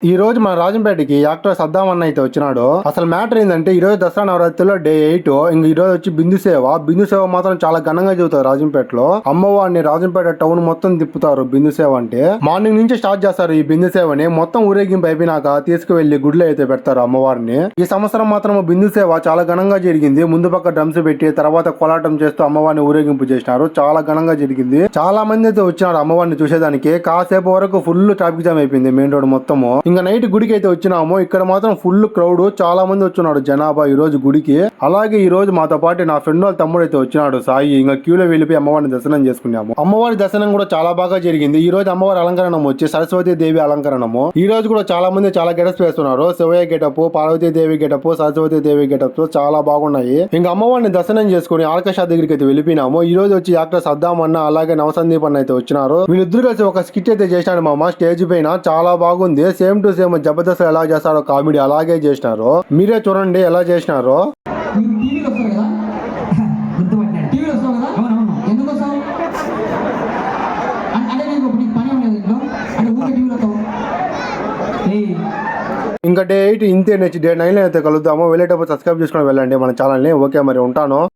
ఈ రోజు మన రాజంపేటకి యాక్టర్ సద్దాం అన్న అయితే వచ్చినాడు. అసలు మ్యాటర్ ఏంటంటే ఈ రోజు దసరా నవరాత్రిలో డే 8. ఇంక ఈ రోజు వచ్చి బిందు సేవ మాత్రం చాలా ఘనంగా చెబుతారు రాజంపేటలో. అమ్మవారిని రాజంపేట టౌన్ మొత్తం తిప్పుతారు బిందు సేవ అంటే. మార్నింగ్ నుంచి స్టార్ట్ చేస్తారు ఈ బిందు సేవని. మొత్తం ఊరేగింపు అయిపోయినాక తీసుకువెళ్లి గుడిలో అయితే పెడతారు అమ్మవారిని. ఈ సంవత్సరం మాత్రం బిందు సేవ చాలా ఘనంగా జరిగింది. ముందు పక్క డ్రమ్స్ పెట్టి తర్వాత కోలాటం చేస్తూ అమ్మవారిని ఊరేగింపు చేసినారు. చాలా ఘనంగా జరిగింది. చాలా మంది అయితే వచ్చినారు అమ్మవారిని చూసేదానికి. కాసేపు వరకు ఫుల్ ట్రాఫిక్ జామ్ అయిపోయింది మెయిన్ రోడ్ మొత్తము. ఇంకా నైట్ గుడికి అయితే వచ్చినాము. ఇక్కడ మాత్రం ఫుల్ క్రౌడ్, చాలా మంది వచ్చినాడు జనాభా ఈ రోజు గుడికి. అలాగే ఈ రోజు మాతో పాటు నా ఫ్రెండ్ వాళ్ళ తమ్ముడు అయితే వచ్చినాడు సాయి. ఇంకా క్యూలో వెళ్ళిపోయి అమ్మవారిని దర్శనం చేసుకున్నాము. అమ్మవారి దర్శనం కూడా చాలా బాగా జరిగింది. ఈ రోజు అమ్మవారి అలంకరణం వచ్చి సరస్వతి దేవి అలంకరణము. ఈ రోజు కూడా చాలా మంది చాలా గెటప్స్ వేస్తున్నారు. శివయ్య గెటప్, పార్వతీ దేవి గెటప్, సరస్వతి దేవి గెటప్స్ చాలా బాగున్నాయి. ఇంకా అమ్మవారిని దర్శనం చేసుకుని ఆర్కెస్ట్రా దగ్గరికి అయితే వెళ్ళిపోయినాము. ఈ రోజు వచ్చి యాక్టర్ సద్దాం అన్న అలాగే నవసందీప్ అన్న అయితే వచ్చినారు. వీళ్ళిద్దరు కలిసి ఒక స్కిట్ అయితే చేసినాడు మామ స్టేజ్ పైన. చాలా బాగుంది. సేమ్ టు సేమ్ జబర్దస్త్ ఎలా చేస్తారో కామెడీ అలాగే చేసినారు. మీరే చూడండి ఎలా చేసినారో. ఇంకా డే 8 ఇంతే. నెక్స్ట్ డే 9 అయితే కలుద్దాము. వెళ్ళేటప్పుడు సబ్స్క్రైబ్ చేసుకొని వెళ్ళండి మన ఛానల్ ని. ఓకే మరి ఉంటాను.